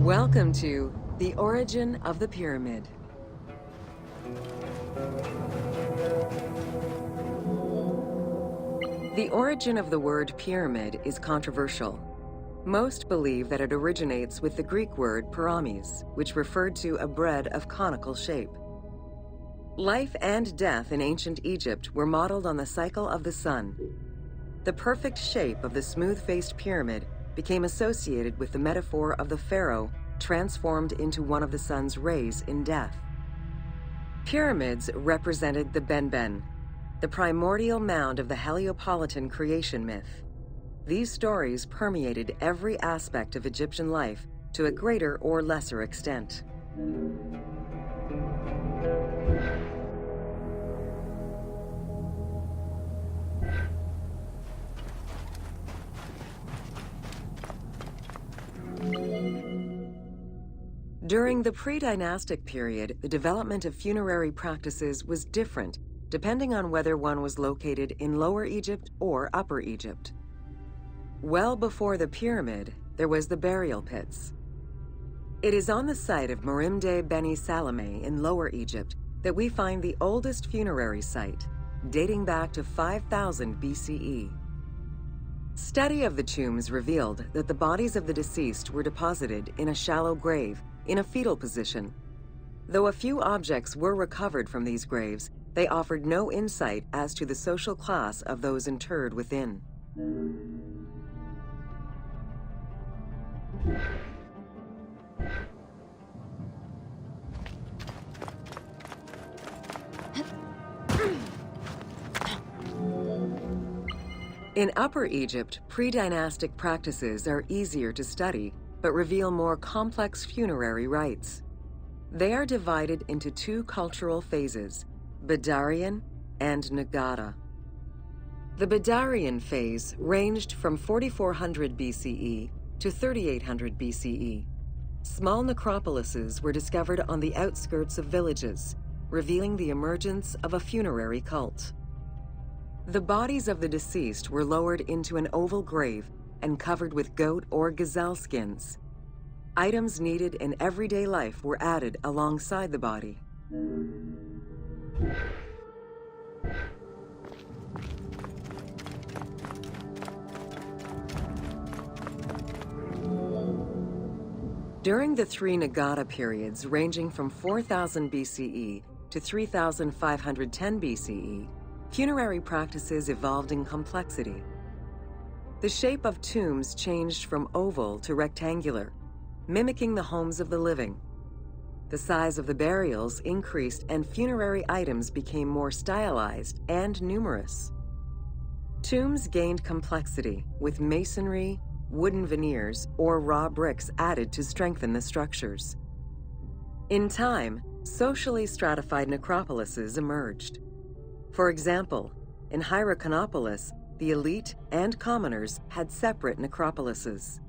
Welcome to The Origin of the Pyramid. The origin of the word pyramid is controversial. Most believe that it originates with the Greek word pyramis, which referred to a bread of conical shape. Life and death in ancient Egypt were modeled on the cycle of the sun. The perfect shape of the smooth-faced pyramid became associated with the metaphor of the pharaoh transformed into one of the sun's rays in death. Pyramids represented the Benben, the primordial mound of the Heliopolitan creation myth. These stories permeated every aspect of Egyptian life to a greater or lesser extent. During the pre-dynastic period, the development of funerary practices was different depending on whether one was located in Lower Egypt or Upper Egypt. Well before the pyramid, there was the burial pits. It is on the site of Merimde Beni Salameh in Lower Egypt that we find the oldest funerary site, dating back to 5000 BCE. Study of the tombs revealed that the bodies of the deceased were deposited in a shallow grave in a fetal position. Though a few objects were recovered from these graves, they offered no insight as to the social class of those interred within. In Upper Egypt, pre-dynastic practices are easier to study, but reveal more complex funerary rites. They are divided into two cultural phases, Badarian and Nagada. The Badarian phase ranged from 4400 BCE to 3800 BCE. Small necropolises were discovered on the outskirts of villages, revealing the emergence of a funerary cult. The bodies of the deceased were lowered into an oval grave and covered with goat or gazelle skins. Items needed in everyday life were added alongside the body. During the three Nagada periods ranging from 4000 BCE to 3510 BCE, funerary practices evolved in complexity. The shape of tombs changed from oval to rectangular, mimicking the homes of the living. The size of the burials increased and funerary items became more stylized and numerous. Tombs gained complexity with masonry, wooden veneers, or raw bricks added to strengthen the structures. In time, socially stratified necropolises emerged. For example, in Hierakonpolis, the elite and commoners had separate necropolises.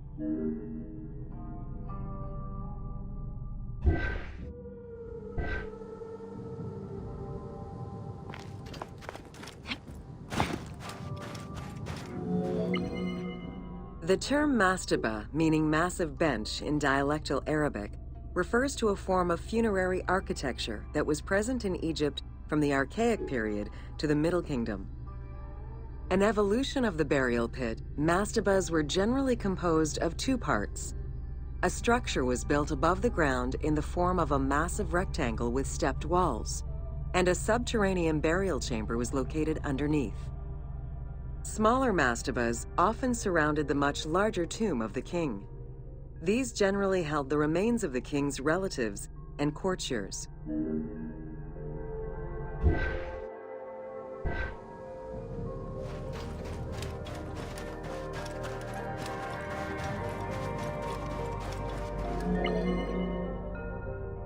The term mastaba, meaning massive bench in dialectal Arabic, refers to a form of funerary architecture that was present in Egypt from the Archaic period to the Middle Kingdom. An evolution of the burial pit, mastabas were generally composed of two parts. A structure was built above the ground in the form of a massive rectangle with stepped walls, and a subterranean burial chamber was located underneath. Smaller mastabas often surrounded the much larger tomb of the king. These generally held the remains of the king's relatives and courtiers.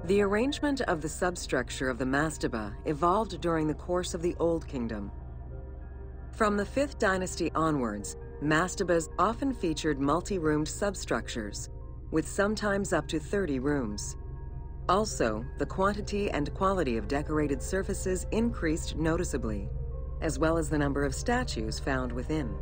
The arrangement of the substructure of the mastaba evolved during the course of the Old Kingdom. From the 5th dynasty onwards, mastabas often featured multi-roomed substructures, with sometimes up to 30 rooms. Also, the quantity and quality of decorated surfaces increased noticeably, as well as the number of statues found within.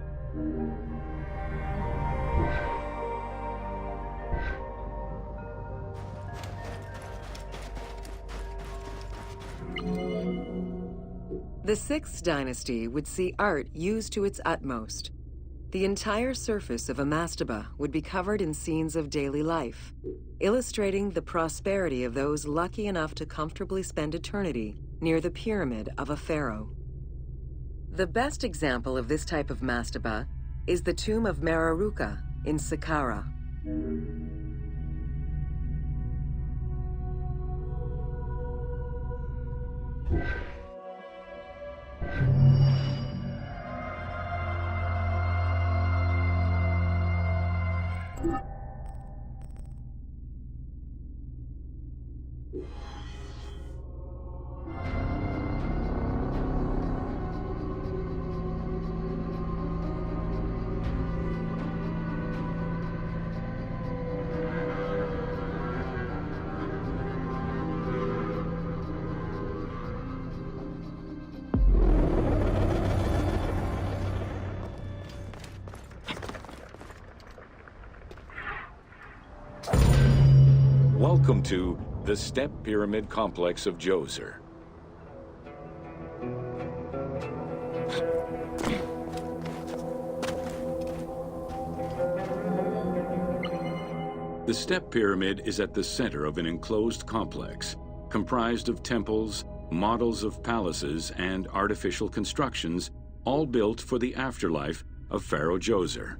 The 6th dynasty would see art used to its utmost. The entire surface of a mastaba would be covered in scenes of daily life, illustrating the prosperity of those lucky enough to comfortably spend eternity near the pyramid of a pharaoh. The best example of this type of mastaba is the tomb of Meroruka in Saqqara. Welcome to the Step Pyramid Complex of Djoser. The Step Pyramid is at the center of an enclosed complex, comprised of temples, models of palaces, and artificial constructions, all built for the afterlife of Pharaoh Djoser.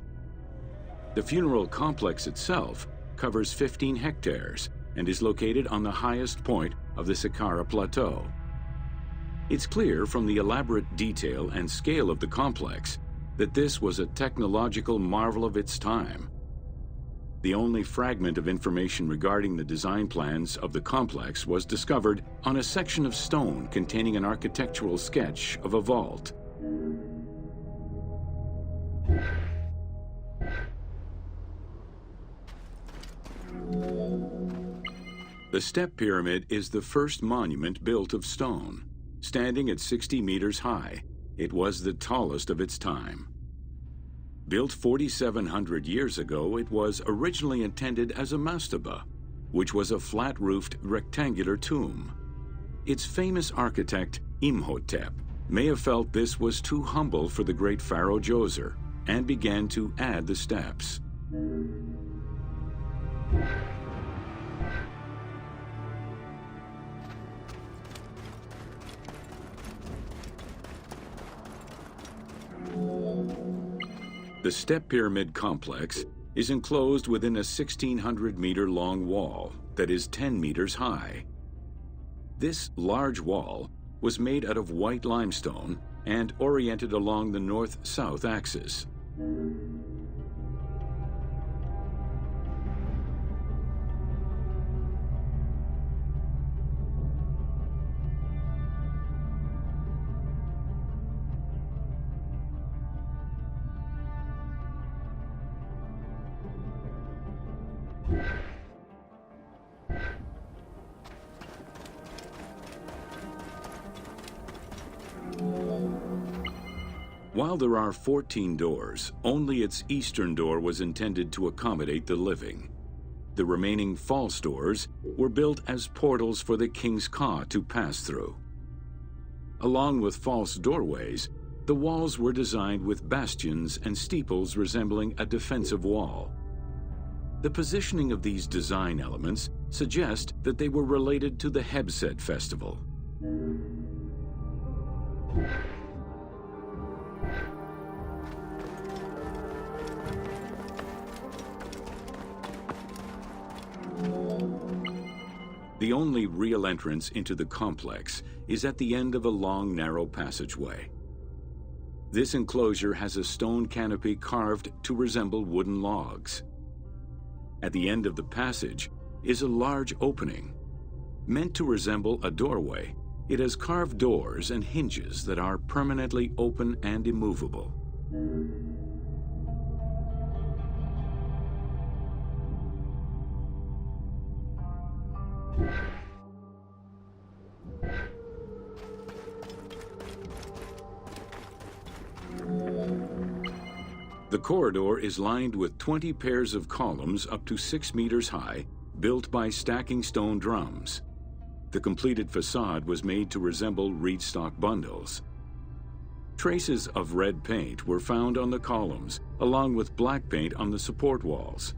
The funeral complex itself covers 15 hectares and is located on the highest point of the Saqqara Plateau. It's clear from the elaborate detail and scale of the complex that this was a technological marvel of its time. The only fragment of information regarding the design plans of the complex was discovered on a section of stone containing an architectural sketch of a vault. The Step Pyramid is the first monument built of stone. Standing at 60 meters high, it was the tallest of its time. Built 4,700 years ago, it was originally intended as a mastaba, which was a flat-roofed rectangular tomb. Its famous architect, Imhotep, may have felt this was too humble for the great Pharaoh Djoser and began to add the steps. The Step Pyramid complex is enclosed within a 1,600-meter-long wall that is 10 meters high. This large wall was made out of white limestone and oriented along the north-south axis. While there are 14 doors, only its eastern door was intended to accommodate the living. The remaining false doors were built as portals for the king's ka to pass through. Along with false doorways, the walls were designed with bastions and steeples resembling a defensive wall. The positioning of these design elements suggest that they were related to the Hebset festival. The only real entrance into the complex is at the end of a long, narrow passageway. This enclosure has a stone canopy carved to resemble wooden logs. At the end of the passage is a large opening. Meant to resemble a doorway, it has carved doors and hinges that are permanently open and immovable. The corridor is lined with 20 pairs of columns up to 6 meters high, built by stacking stone drums. The completed facade was made to resemble reed stock bundles. Traces of red paint were found on the columns, along with black paint on the support walls.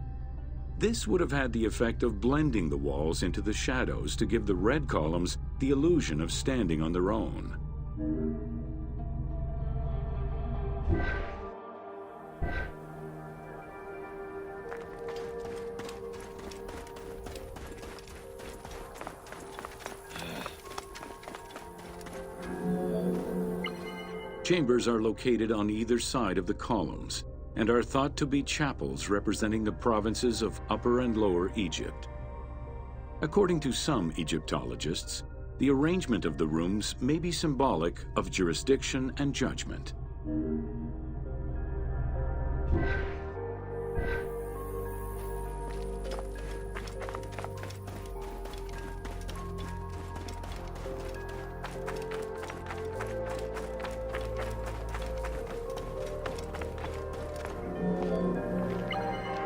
This would have had the effect of blending the walls into the shadows to give the red columns the illusion of standing on their own. Chambers are located on either side of the columns and are thought to be chapels representing the provinces of Upper and Lower Egypt. According to some Egyptologists, the arrangement of the rooms may be symbolic of jurisdiction and judgment.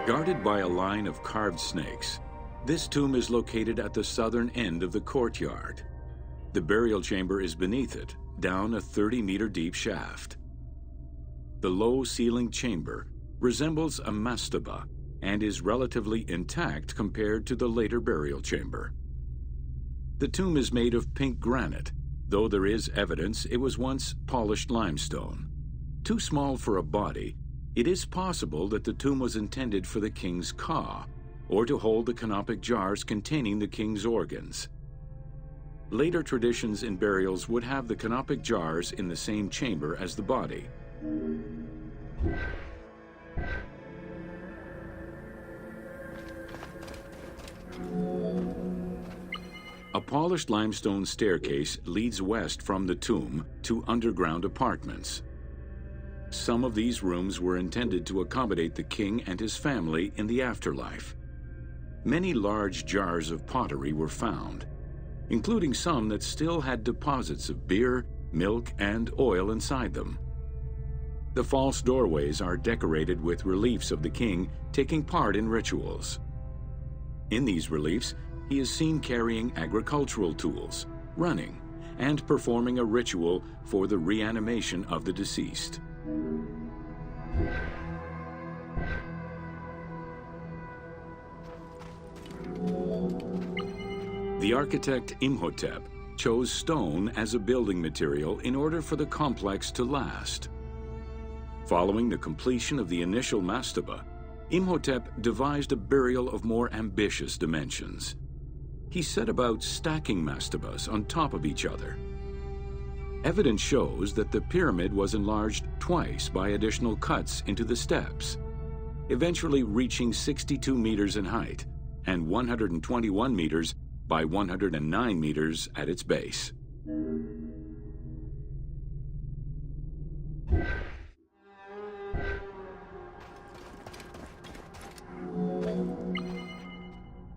Guarded by a line of carved snakes, this tomb is located at the southern end of the courtyard. The burial chamber is beneath it, down a 30-meter deep shaft. The low-ceilinged chamber resembles a mastaba and is relatively intact compared to the later burial chamber. The tomb is made of pink granite, though there is evidence it was once polished limestone. Too small for a body, it is possible that the tomb was intended for the king's ka, or to hold the canopic jars containing the king's organs. Later traditions in burials would have the canopic jars in the same chamber as the body. A polished limestone staircase leads west from the tomb to underground apartments. Some of these rooms were intended to accommodate the king and his family in the afterlife. Many large jars of pottery were found, including some that still had deposits of beer, milk, and oil inside them. The false doorways are decorated with reliefs of the king taking part in rituals. In these reliefs, he is seen carrying agricultural tools, running, and performing a ritual for the reanimation of the deceased. The architect Imhotep chose stone as a building material in order for the complex to last. Following the completion of the initial mastaba, Imhotep devised a burial of more ambitious dimensions. He set about stacking mastabas on top of each other. Evidence shows that the pyramid was enlarged twice by additional cuts into the steps, eventually reaching 62 meters in height and 121 meters by 109 meters at its base.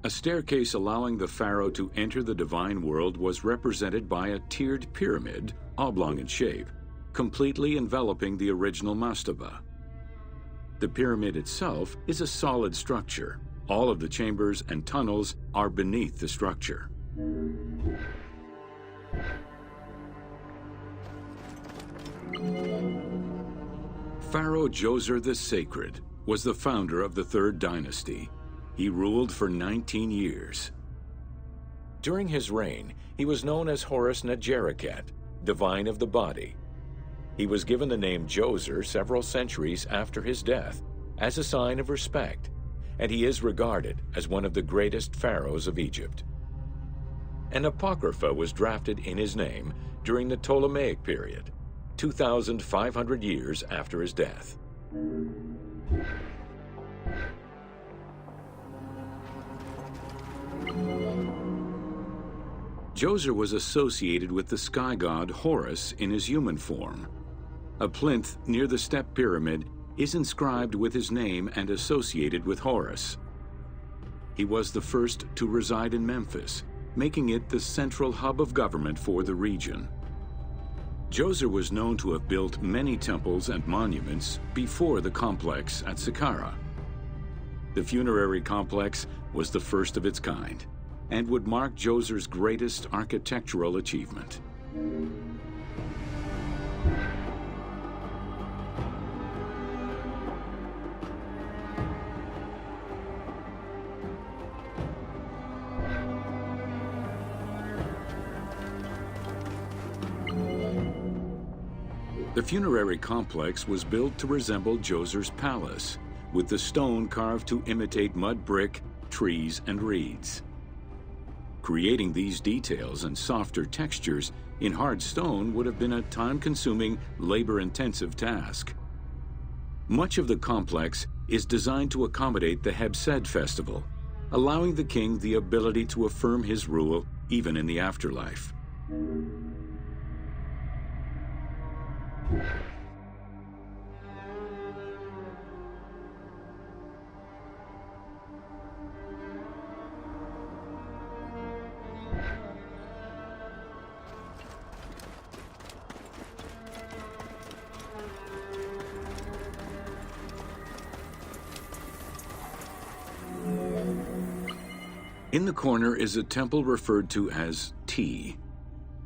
A staircase allowing the pharaoh to enter the divine world was represented by a tiered pyramid, oblong in shape, completely enveloping the original mastaba. The pyramid itself is a solid structure. All of the chambers and tunnels are beneath the structure. Pharaoh Djoser the Sacred was the founder of the Third Dynasty. He ruled for 19 years. During his reign, he was known as Horus Nedjereket, divine of the body. He was given the name Djoser several centuries after his death as a sign of respect, and he is regarded as one of the greatest pharaohs of Egypt. An apocrypha was drafted in his name during the Ptolemaic period, 2,500 years after his death. Djoser was associated with the sky god Horus in his human form. A plinth near the step pyramid is inscribed with his name and associated with Horus. He was the first to reside in Memphis, making it the central hub of government for the region. Djoser was known to have built many temples and monuments before the complex at Saqqara. The funerary complex was the first of its kind and would mark Djoser's greatest architectural achievement. The funerary complex was built to resemble Djoser's palace, with the stone carved to imitate mud brick, trees, and reeds. Creating these details and softer textures in hard stone would have been a time-consuming, labor-intensive task. Much of the complex is designed to accommodate the Hebsed festival, allowing the king the ability to affirm his rule even in the afterlife. In the corner is a temple referred to as Ti.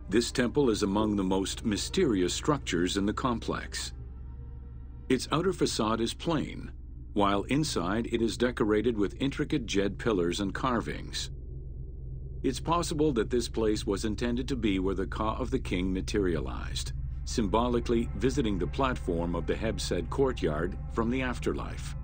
This temple is among the most mysterious structures in the complex. Its outer facade is plain, while inside it is decorated with intricate jed pillars and carvings. It's possible that this place was intended to be where the Ka of the king materialized, symbolically visiting the platform of the Hebsed courtyard from the afterlife.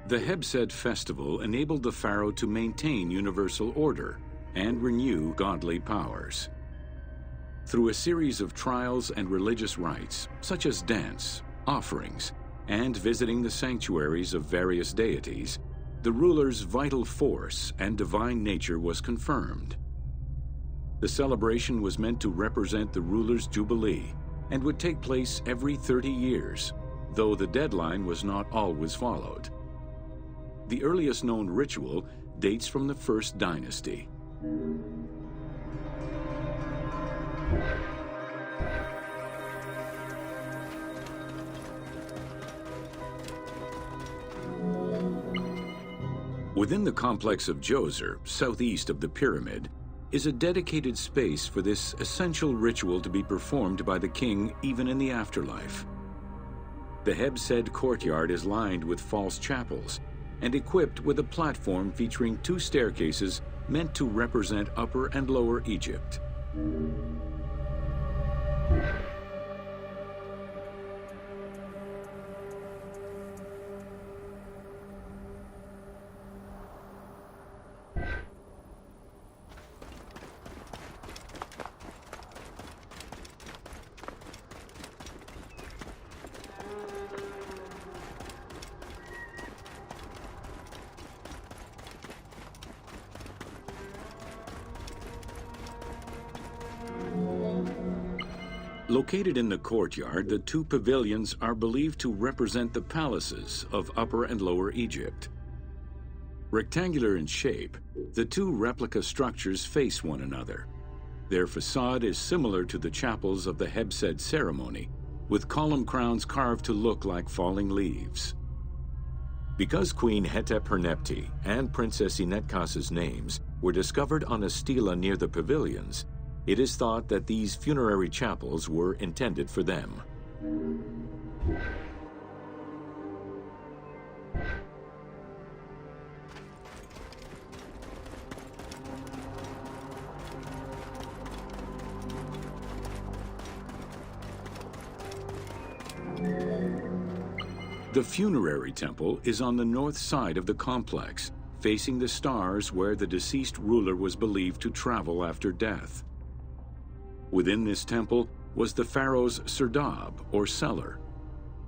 The Hebsed festival enabled the pharaoh to maintain universal order and renew godly powers. Through a series of trials and religious rites, such as dance, offerings, and visiting the sanctuaries of various deities, the ruler's vital force and divine nature was confirmed. The celebration was meant to represent the ruler's jubilee and would take place every 30 years, though the deadline was not always followed. The earliest known ritual dates from the First Dynasty. Within the complex of Djoser, southeast of the pyramid, is a dedicated space for this essential ritual to be performed by the king even in the afterlife. The Hebsed courtyard is lined with false chapels and equipped with a platform featuring 2 staircases meant to represent Upper and Lower Egypt. Located in the courtyard, the 2 pavilions are believed to represent the palaces of Upper and Lower Egypt. Rectangular in shape, the 2 replica structures face one another. Their facade is similar to the chapels of the Hebsed ceremony, with column crowns carved to look like falling leaves. Because Queen Hetep-Hernepti and Princess Inetkas's names were discovered on a stela near the pavilions, it is thought that these funerary chapels were intended for them. The funerary temple is on the north side of the complex, facing the stars where the deceased ruler was believed to travel after death. Within this temple was the pharaoh's serdab, or cellar.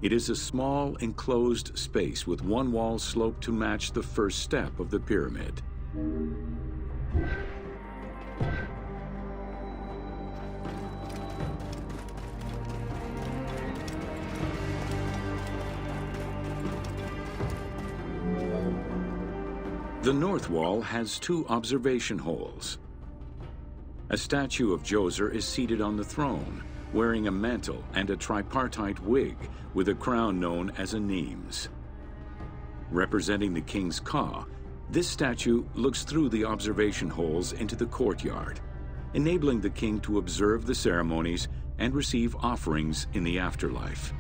It is a small, enclosed space with one wall sloped to match the first step of the pyramid. The north wall has two observation holes. A statue of Djoser is seated on the throne, wearing a mantle and a tripartite wig with a crown known as a Nemes. Representing the king's ka, this statue looks through the observation holes into the courtyard, enabling the king to observe the ceremonies and receive offerings in the afterlife.